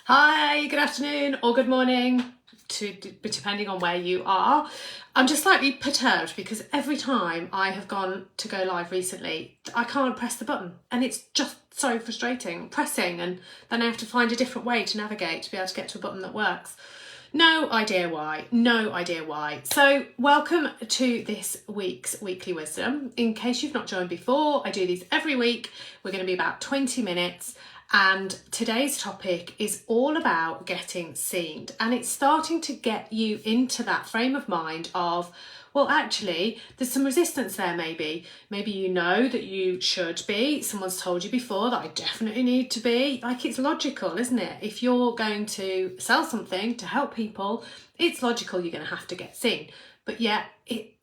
Hi, good afternoon or good morning, depending on where you are. I'm just slightly perturbed because every time I have gone to go live recently, I can't press the button and it's just so frustrating pressing, and then I have to find a different way to navigate to be able to get to a button that works. No idea why, no idea why. So welcome to this week's Weekly Wisdom. In case you've not joined before, I do these every week. We're going to be about 20 minutes. And today's topic is all about getting seen, and it's starting to get you into that frame of mind of, well, actually, there's some resistance there maybe. Maybe you know that you should be. Someone's told you before that I definitely need to be. Like, it's logical, isn't it? If you're going to sell something to help people, it's logical you're going to have to get seen. But yet,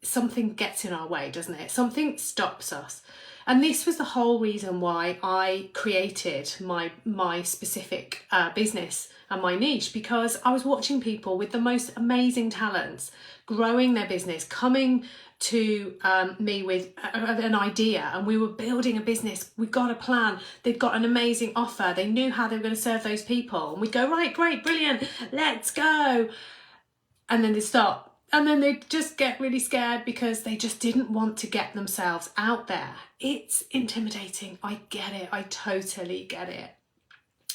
something gets in our way, doesn't it? Something stops us. And this was the whole reason why I created my specific business and my niche, because I was watching people with the most amazing talents growing their business, coming to me with an idea, and we were building a business. We've got a plan. They'd got an amazing offer. They knew how they were going to serve those people. And we'd go, right, great, brilliant, let's go. And then they stop. And then they just get really scared because they just didn't want to get themselves out there. It's intimidating. I get it. I totally get it.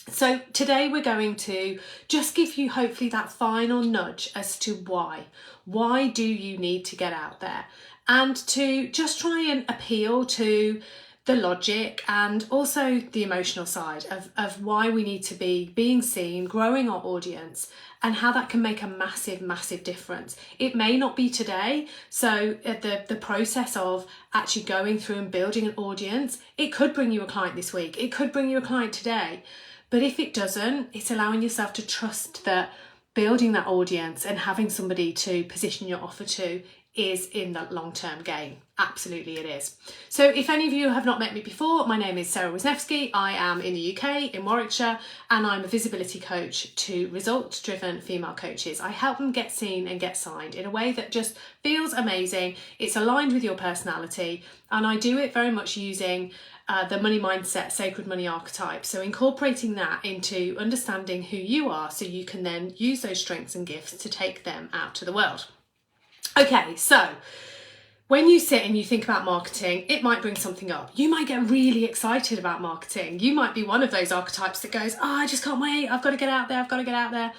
So today we're going to just give you hopefully that final nudge as to why. Why do you need to get out there? And to just try and appeal to the logic and also the emotional side of why we need to be being seen, growing our audience, and how that can make a massive, massive difference. It may not be today. So the process of actually going through and building an audience, it could bring you a client this week. It could bring you a client today. But if it doesn't, it's allowing yourself to trust that building that audience and having somebody to position your offer to is in that long-term game. Absolutely it is. So if any of you have not met me before, my name is Sarah Wisniewski. I am in the UK, in Warwickshire, and I'm a visibility coach to results-driven female coaches. I help them get seen and get signed in a way that just feels amazing. It's aligned with your personality, and I do it very much using the money mindset, sacred money archetype. So incorporating that into understanding who you are so you can then use those strengths and gifts to take them out to the world. Okay, so when you sit and you think about marketing, it might bring something up. You might get really excited about marketing. You might be one of those archetypes that goes, oh, I just can't wait. I've got to get out there. I've got to get out there.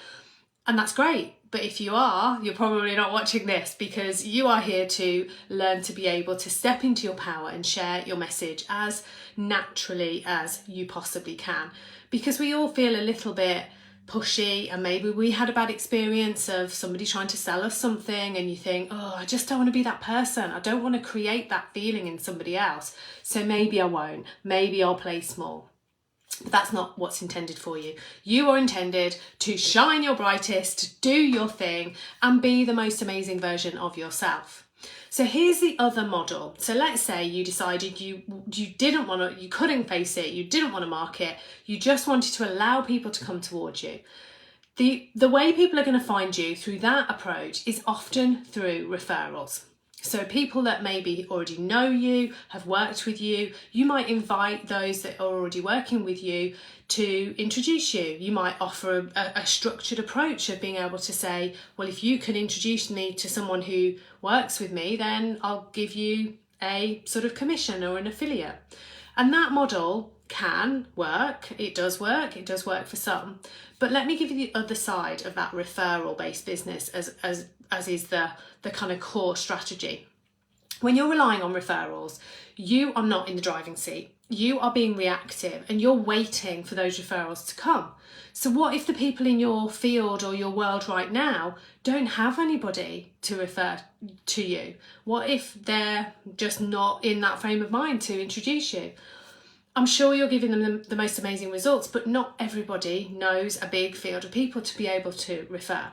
And that's great. But if you are, you're probably not watching this, because you are here to learn to be able to step into your power and share your message as naturally as you possibly can. Because we all feel a little bit pushy, and maybe we had a bad experience of somebody trying to sell us something, and you think, oh, I just don't want to be that person. I don't want to create that feeling in somebody else. So maybe I won't. Maybe I'll play small. But that's not what's intended for you. You are intended to shine your brightest, do your thing, and be the most amazing version of yourself. So here's the other model. So let's say you decided you didn't want to, you couldn't face it, you didn't want to market, you just wanted to allow people to come towards you. The way people are going to find you through that approach is often through referrals. So people that maybe already know you, have worked with you, you might invite those that are already working with you to introduce you. You might offer a structured approach of being able to say, well, if you can introduce me to someone who works with me, then I'll give you a sort of commission or an affiliate. And that model can work. It does work. It does work for some. But let me give you the other side of that referral-based business as is the kind of core strategy. When you're relying on referrals, you are not in the driving seat. You are being reactive and you're waiting for those referrals to come. So what if the people in your field or your world right now don't have anybody to refer to you? What if they're just not in that frame of mind to introduce you? I'm sure you're giving them the most amazing results, but not everybody knows a big field of people to be able to refer.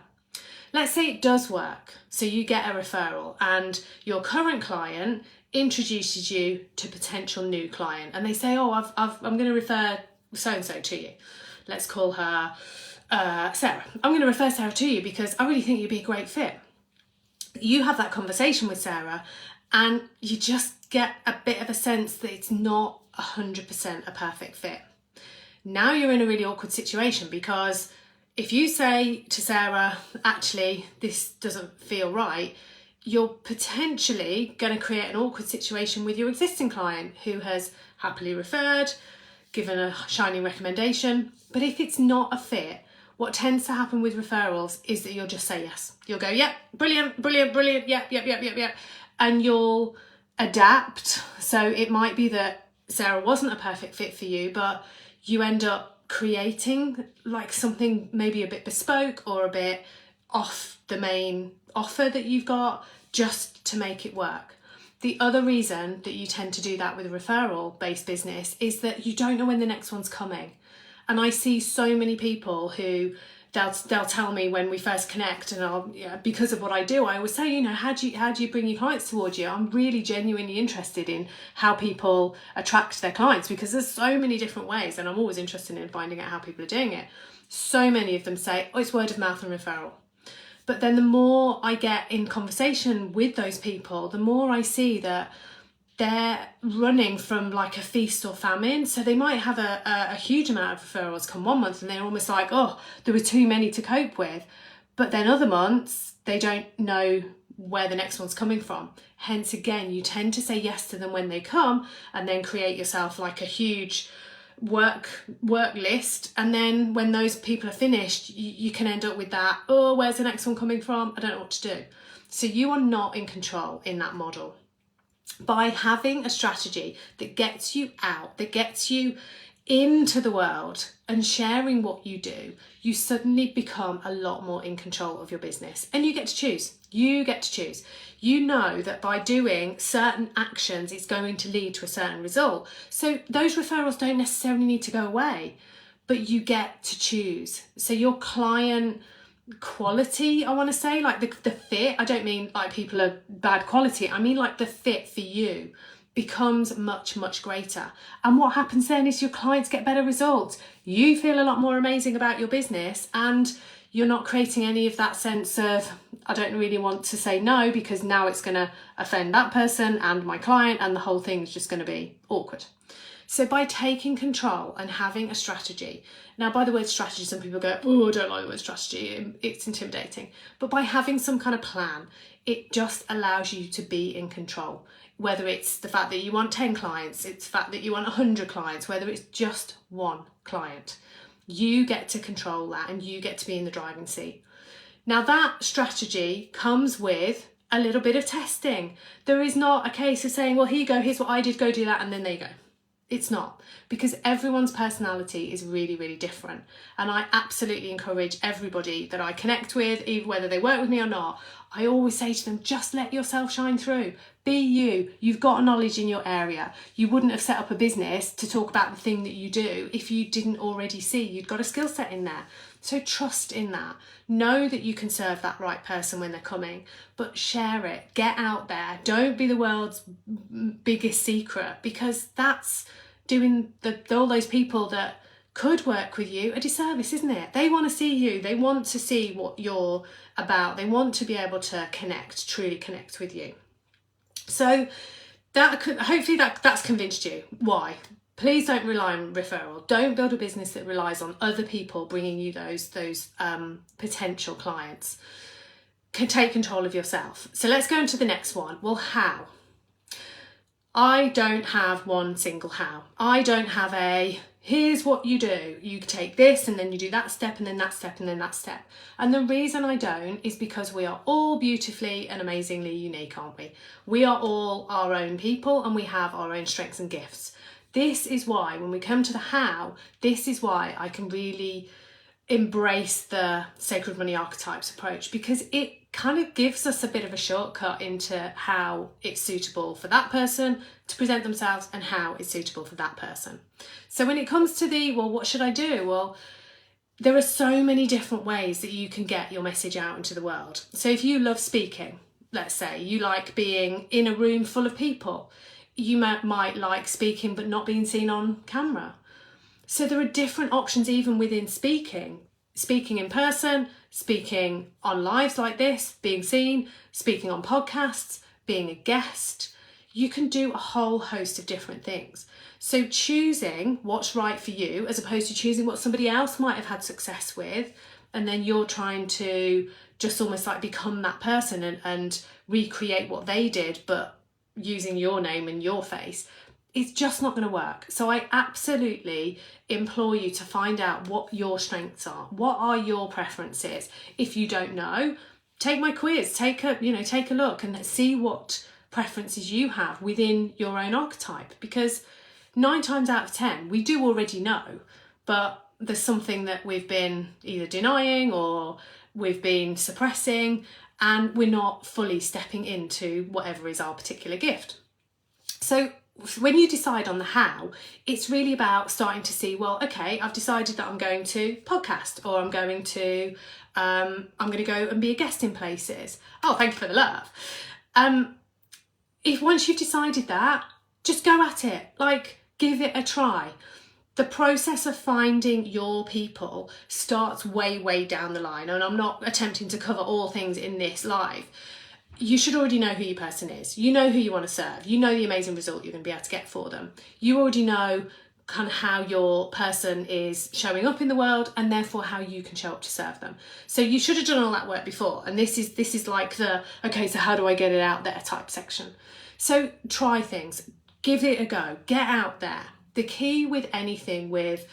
Let's say it does work. So you get a referral and your current client introduces you to potential new client, and they say, oh, I'm going to refer so-and-so to you. Let's call her Sarah. I'm going to refer Sarah to you because I really think you'd be a great fit. You have that conversation with Sarah and you just get a bit of a sense that it's not 100% a perfect fit. Now you're in a really awkward situation because If you say to Sarah, actually, this doesn't feel right, you're potentially going to create an awkward situation with your existing client who has happily referred, given a shining recommendation. But if it's not a fit, what tends to happen with referrals is that you'll just say yes. You'll go, yep, brilliant, brilliant, brilliant, yep. And you'll adapt. So it might be that Sarah wasn't a perfect fit for you, but you end up creating like something maybe a bit bespoke or a bit off the main offer that you've got, just to make it work. The other reason that you tend to do that with a referral based business is that you don't know when the next one's coming. And I see so many people who they'll tell me when we first connect, and because of what I do, I always say, how do you bring your clients towards you? I'm really genuinely interested in how people attract their clients, because there's so many different ways, and I'm always interested in finding out how people are doing it. So many of them say, oh, it's word of mouth and referral. But then the more I get in conversation with those people, the more I see that they're running from like a feast or famine. So they might have a huge amount of referrals come one month and they're almost like, oh, there were too many to cope with. But then other months, they don't know where the next one's coming from. Hence, again, you tend to say yes to them when they come and then create yourself like a huge work list. And then when those people are finished, you can end up with that, oh, where's the next one coming from? I don't know what to do. So you are not in control in that model. By having a strategy that gets you out, that gets you into the world and sharing what you do, you suddenly become a lot more in control of your business, and you get to choose. You know that by doing certain actions, it's going to lead to a certain result. So those referrals don't necessarily need to go away, but you get to choose. So your client quality, I want to say, like the fit, I don't mean like people are bad quality, I mean like the fit for you becomes much, much greater. And what happens then is your clients get better results. You feel a lot more amazing about your business, and you're not creating any of that sense of, I don't really want to say no because now it's going to offend that person and my client, and the whole thing is just going to be awkward. So by taking control and having a strategy, now by the word strategy, some people go, oh, I don't like the word strategy, it's intimidating. But by having some kind of plan, it just allows you to be in control. Whether it's the fact that you want 10 clients, it's the fact that you want 100 clients, whether it's just one client, you get to control that and you get to be in the driving seat. Now that strategy comes with a little bit of testing. There is not a case of saying, well, here you go, here's what I did, go do that, and then there you go. It's not, because everyone's personality is really, really different. And I absolutely encourage everybody that I connect with, even whether they work with me or not, I always say to them, just let yourself shine through. Be you. You've got knowledge in your area. You wouldn't have set up a business to talk about the thing that you do if you didn't already see you'd got a skill set in there. So trust in that. Know that you can serve that right person when they're coming, but share it. Get out there. Don't be the world's biggest secret, because that's doing all those people that could work with you a disservice, isn't it? They want to see you. They want to see what you're about. They want to be able to truly connect with you. So hopefully that's convinced you. Why? Please don't rely on referral. Don't build a business that relies on other people bringing you those potential clients. Can take control of yourself. So let's go into the next one. Well, how? I don't have one single how. I don't have here's what you do. You take this and then you do that step and then that step and then that step. And the reason I don't is because we are all beautifully and amazingly unique, aren't we? We are all our own people and we have our own strengths and gifts. This is why when we come to the how, this is why I can really embrace the sacred money archetypes approach, because it kind of gives us a bit of a shortcut into how it's suitable for that person to present themselves and how it's suitable for that person. So when it comes to what should I do? Well, there are so many different ways that you can get your message out into the world. So if you love speaking, let's say you like being in a room full of people, you might like speaking but not being seen on camera. So there are different options even within speaking in person, speaking on lives like this, being seen, speaking on podcasts, being a guest. You can do a whole host of different things. So choosing what's right for you as opposed to choosing what somebody else might have had success with, and then you're trying to just almost like become that person and recreate what they did, but using your name and your face, it's just not going to work. So I absolutely implore you to find out what your strengths are. What are your preferences? If you don't know, take my quiz, take a look and see what preferences you have within your own archetype, because 9 times out of 10 we do already know, but there's something that we've been either denying or we've been suppressing, and we're not fully stepping into whatever is our particular gift. So when you decide on the how, it's really about starting to see, well, okay, I've decided that I'm going to podcast, or I'm going to go and be a guest in places. Oh, thank you for the love. If once you've decided that, just go at it, like give it a try. The process of finding your people starts way, way down the line, and I'm not attempting to cover all things in this live. You should already know who your person is. You know who you want to serve. You know the amazing result you're going to be able to get for them. You already know kind of how your person is showing up in the world, and therefore how you can show up to serve them. So you should have done all that work before. And this is like the, okay, so how do I get it out there type section. So try things, give it a go, get out there. The key with anything, with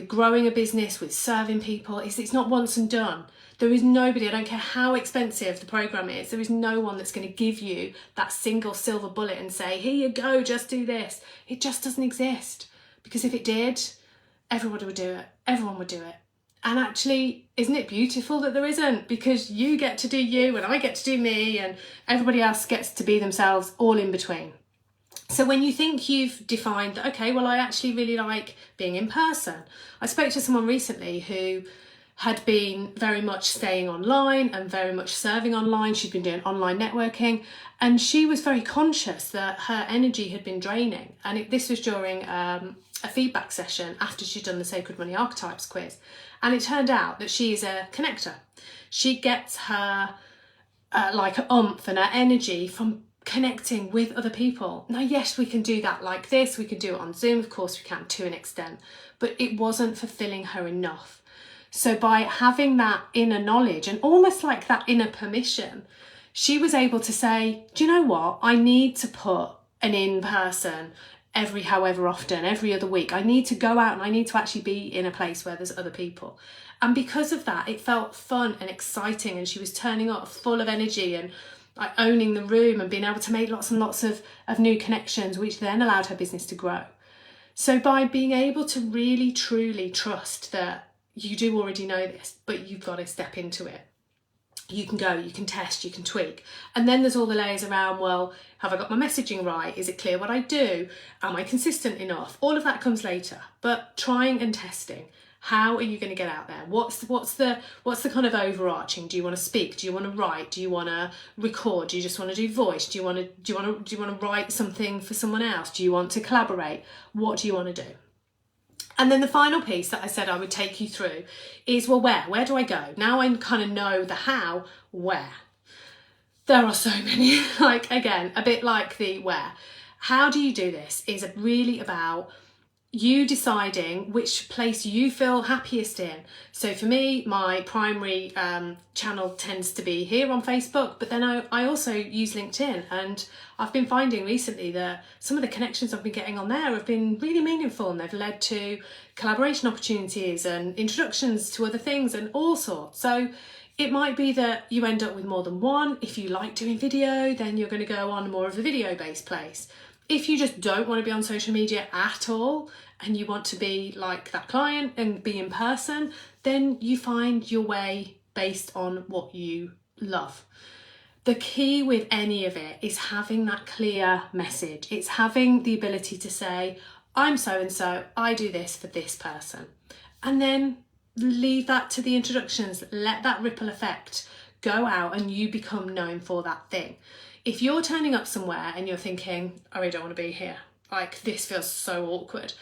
growing a business, with serving people, is it's not once and done. There is nobody, I don't care how expensive the program is, there is no one that's going to give you that single silver bullet and say, here you go, just do this. It just doesn't exist. Because if it did, everybody would do it. Everyone would do it. And actually, isn't it beautiful that there isn't? Because you get to do you, and I get to do me, and everybody else gets to be themselves, all in between. So when you think you've defined that, okay, well, I actually really like being in person. I spoke to someone recently who had been very much staying online and very much serving online. She'd been doing online networking, and she was very conscious that her energy had been draining. And this was during a feedback session after she'd done the Sacred Money Archetypes quiz. And it turned out that she is a connector. She gets her oomph and her energy from connecting with other people. Now, yes, we can do that like this. We can do it on Zoom, of course we can, to an extent, but it wasn't fulfilling her enough. So by having that inner knowledge and almost like that inner permission, she was able to say, do you know what? I need to put an in-person every however often, every other week. I need to go out and I need to actually be in a place where there's other people. And because of that, it felt fun and exciting, and she was turning up full of energy and like owning the room and being able to make lots and lots of new connections, which then allowed her business to grow. So by being able to really, truly trust that you do already know this, but you've got to step into it. You can go, you can test, you can tweak. And then there's all the layers around, well, have I got my messaging right? Is it clear what I do? Am I consistent enough? All of that comes later. But trying and testing. How are you going to get out there? What's the kind of overarching? Do you want to speak? Do you want to write? Do you want to record? Do you just want to do voice? Do you want to write something for someone else? Do you want to collaborate? What do you want to do? And then the final piece that I said I would take you through is, well, where do I go? Now I kind of know the how, where? There are so many, like, again, a bit like the where. How do you do this is really about you deciding which place you feel happiest in. So for me, my primary channel tends to be here on Facebook, but then I also use LinkedIn, and I've been finding recently that some of the connections I've been getting on there have been really meaningful, and they've led to collaboration opportunities and introductions to other things and all sorts. So it might be that you end up with more than one. If you like doing video, then you're going to go on more of a video-based place. If you just don't want to be on social media at all, and you want to be like that client and be in person, then you find your way based on what you love. The key with any of it is having that clear message. It's having the ability to say, I'm so-and-so, I do this for this person. And then leave that to the introductions. Let that ripple effect go out and you become known for that thing. If you're turning up somewhere and you're thinking, I really don't want to be here, like this feels so awkward,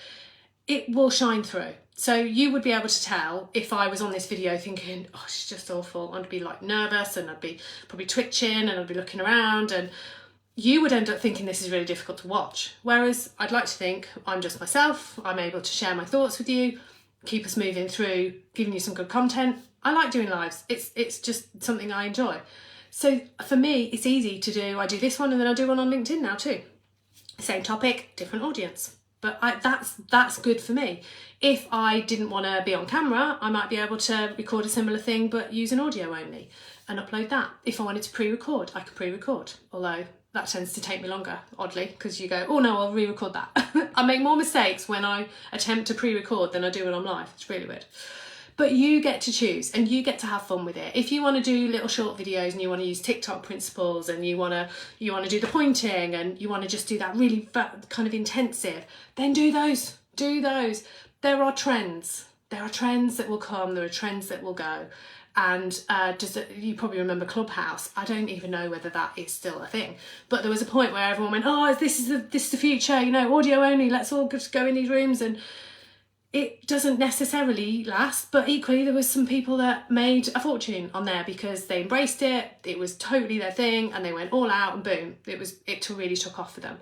it will shine through. So you would be able to tell if I was on this video thinking, oh, she's just awful. I'd be like nervous, and I'd be probably twitching, and I'd be looking around, and you would end up thinking this is really difficult to watch. Whereas I'd like to think I'm just myself. I'm able to share my thoughts with you. keep us moving through, giving you some good content. I like doing lives. It's just something I enjoy. So for me, it's easy to do. I do this one and then I do one on LinkedIn now too. Same topic, different audience. But that's good for me. If I didn't want to be on camera, I might be able to record a similar thing but use an audio only and upload that. If I wanted to pre-record, I could pre-record. Although that tends to take me longer, oddly, because you go, oh no, I'll re-record that. I make more mistakes when I attempt to pre-record than I do when I'm live. It's really weird. But you get to choose and you get to have fun with it. If you want to do little short videos and you want to use TikTok principles and you want to do the pointing and you want to just do that really kind of intensive, then do those. Do those. There are trends. There are trends that will come. There are trends that will go. And you probably remember Clubhouse. I don't even know whether that is still a thing. But there was a point where everyone went, oh, this is the future, you know, audio only. Let's all just go in these rooms. And it doesn't necessarily last, but equally there was some people that made a fortune on there because they embraced it. It was totally their thing and they went all out and boom, it really took off for them.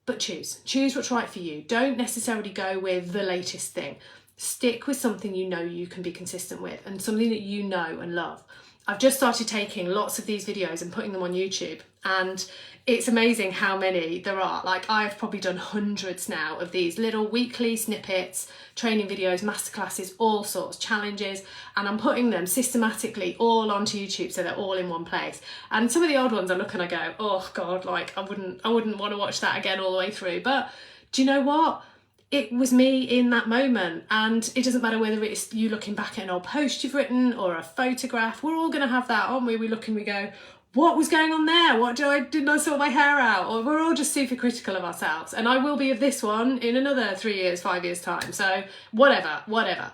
But choose what's right for you. Don't necessarily go with the latest thing. Stick with something you know you can be consistent with and something that you know and love. I've just started taking lots of these videos and putting them on YouTube, and it's amazing how many there are. Like, I've probably done hundreds now of these little weekly snippets, training videos, masterclasses, all sorts, challenges, and I'm putting them systematically all onto YouTube so they're all in one place. And some of the old ones I look and I go, oh God, like I wouldn't want to watch that again all the way through. But do you know what? It was me in that moment, and it doesn't matter whether it's you looking back at an old post you've written or a photograph. We're all going to have that, aren't we? We look and we go, what was going on there? Didn't I sort my hair out? Or we're all just super critical of ourselves. And I will be of this one in another 3 years, 5 years time. So whatever.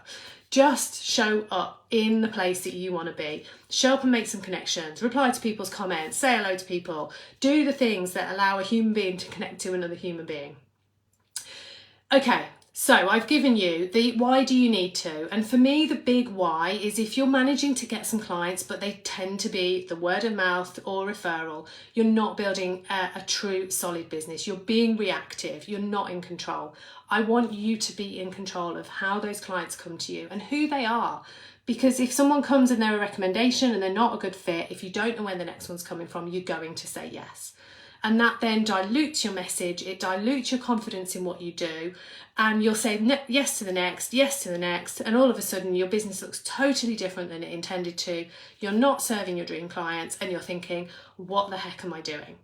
Just show up in the place that you want to be. Show up and make some connections. Reply to people's comments. Say hello to people. Do the things that allow a human being to connect to another human being. Okay, so I've given you the why do you need to, and for me the big why is if you're managing to get some clients but they tend to be the word of mouth or referral, you're not building a true solid business. You're being reactive, you're not in control. I want you to be in control of how those clients come to you and who they are. Because if someone comes and they're a recommendation and they're not a good fit, if you don't know where the next one's coming from, you're going to say yes. And that then dilutes your message, it dilutes your confidence in what you do, and you'll say yes to the next, and all of a sudden your business looks totally different than it intended to. You're not serving your dream clients and you're thinking, what the heck am I doing?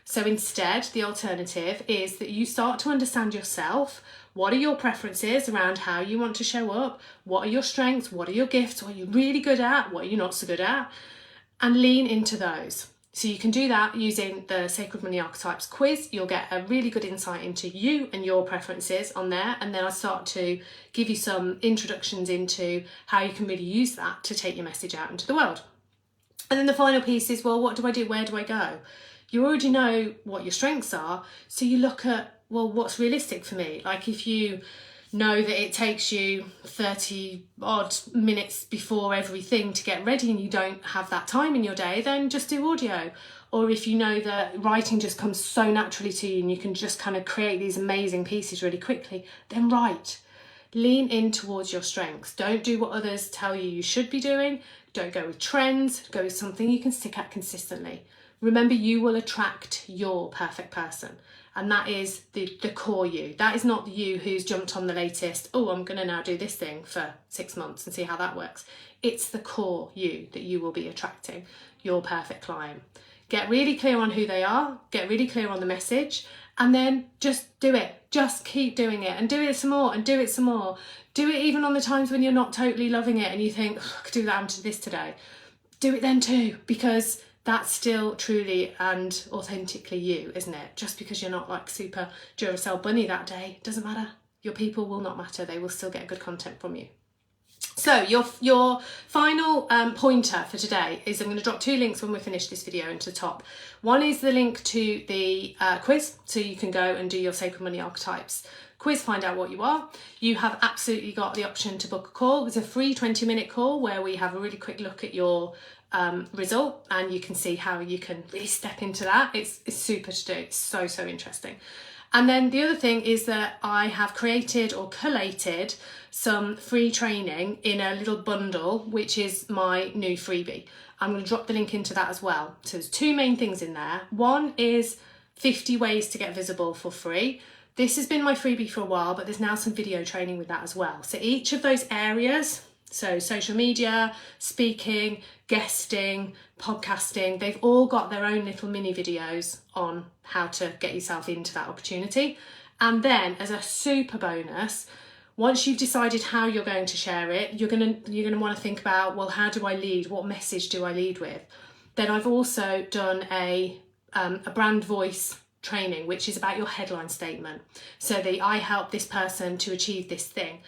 So instead, the alternative is that you start to understand yourself. What are your preferences around how you want to show up? What are your strengths? What are your gifts? What are you really good at? What are you not so good at? And lean into those. So you can do that using the Sacred Money Archetypes quiz. You'll get a really good insight into you and your preferences on there. And then I'll start to give you some introductions into how you can really use that to take your message out into the world. And then the final piece is, well, what do I do? Where do I go? You already know what your strengths are. So you look at, well, what's realistic for me? Like if you know that it takes you 30 odd minutes before everything to get ready and you don't have that time in your day, then just do audio. Or if you know that writing just comes so naturally to you and you can just kind of create these amazing pieces really quickly, then write. Lean in towards your strengths. Don't do what others tell you should be doing. Don't go with trends. Go with something you can stick at consistently. Remember, you will attract your perfect person. And that is the core you. That is not the you who's jumped on the latest, oh, I'm going to now do this thing for 6 months and see how that works. It's the core you that you will be attracting, your perfect client. Get really clear on who they are, get really clear on the message, and then just do it. Just keep doing it and do it some more and do it some more. Do it even on the times when you're not totally loving it and you think, oh, I could do that and this today. Do it then too, because that's still truly and authentically you, isn't it? Just because you're not like super Duracell bunny that day, doesn't matter. Your people will not matter. They will still get good content from you. So your final pointer for today is I'm going to drop 2 links when we finish this video into the top. One is the link to the quiz, so you can go and do your Sacred Money Archetypes quiz, find out what you are. You have absolutely got the option to book a call. It's a free 20-minute call where we have a really quick look at your result and you can see how you can really step into that. It's super to do. It's so interesting. And then the other thing is that I have created or collated some free training in a little bundle, which is my new freebie. I'm going to drop the link into that as well. So there's two main things in there. One is 50 ways to get visible for free. This has been my freebie for a while, but there's now some video training with that as well. So each of those areas, so social media, speaking, guesting, podcasting, they've all got their own little mini videos on how to get yourself into that opportunity. And then as a super bonus, once you've decided how you're going to share it, you're going to want to think about, well, how do I lead? What message do I lead with? Then I've also done a brand voice training, which is about your headline statement. So I help this person to achieve this thing.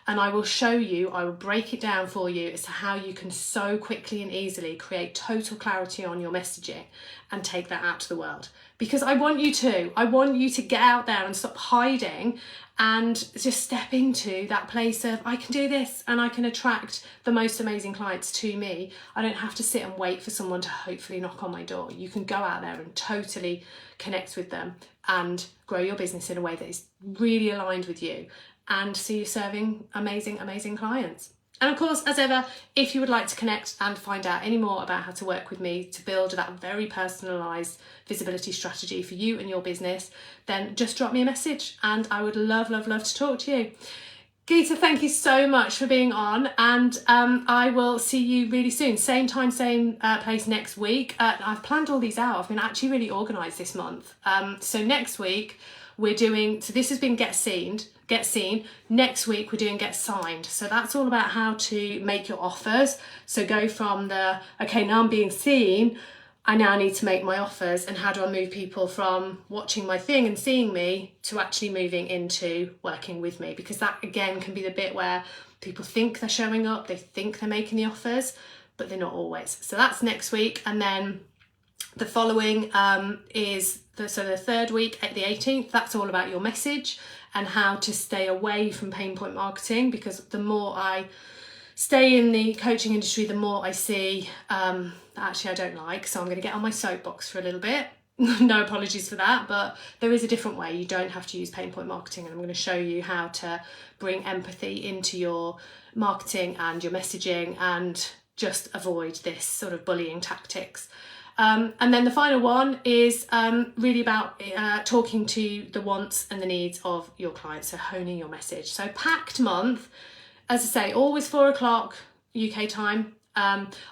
And I will show you, I will break it down for you as to how you can so quickly and easily create total clarity on your messaging and take that out to the world. Because I want you to get out there and stop hiding and just step into that place of, I can do this and I can attract the most amazing clients to me. I don't have to sit and wait for someone to hopefully knock on my door. You can go out there and totally connect with them and grow your business in a way that is really aligned with you, and see you serving amazing, amazing clients. And of course, as ever, if you would like to connect and find out any more about how to work with me to build that very personalised visibility strategy for you and your business, then just drop me a message and I would love, love, love to talk to you. Geeta, thank you so much for being on, and I will see you really soon. Same time, same place next week. I've planned all these out. I've been actually really organised this month. So next week we're doing, so this has been Get Seen. Next week we're doing Get Signed. So that's all about how to make your offers. So go from okay, now I'm being seen, I now need to make my offers, and how do I move people from watching my thing and seeing me to actually moving into working with me? Because that again can be the bit where people think they're showing up, they think they're making the offers, but they're not always. So that's next week. And then the following is the third week at the 18th. That's all about your message and how to stay away from pain point marketing, because the more I stay in the coaching industry, the more I see that actually I don't like. So I'm going to get on my soapbox for a little bit. No apologies for that, but there is a different way. You don't have to use pain point marketing, and I'm going to show you how to bring empathy into your marketing and your messaging and just avoid this sort of bullying tactics. And then the final one is really about talking to the wants and the needs of your clients, so honing your message. So packed month, as I say, always 4 o'clock UK time.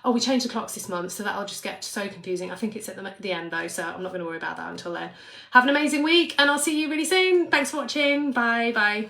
We changed the clocks this month, so that'll just get so confusing. I think it's at the end though, so I'm not going to worry about that until then. Have an amazing week, and I'll see you really soon. Thanks for watching. Bye.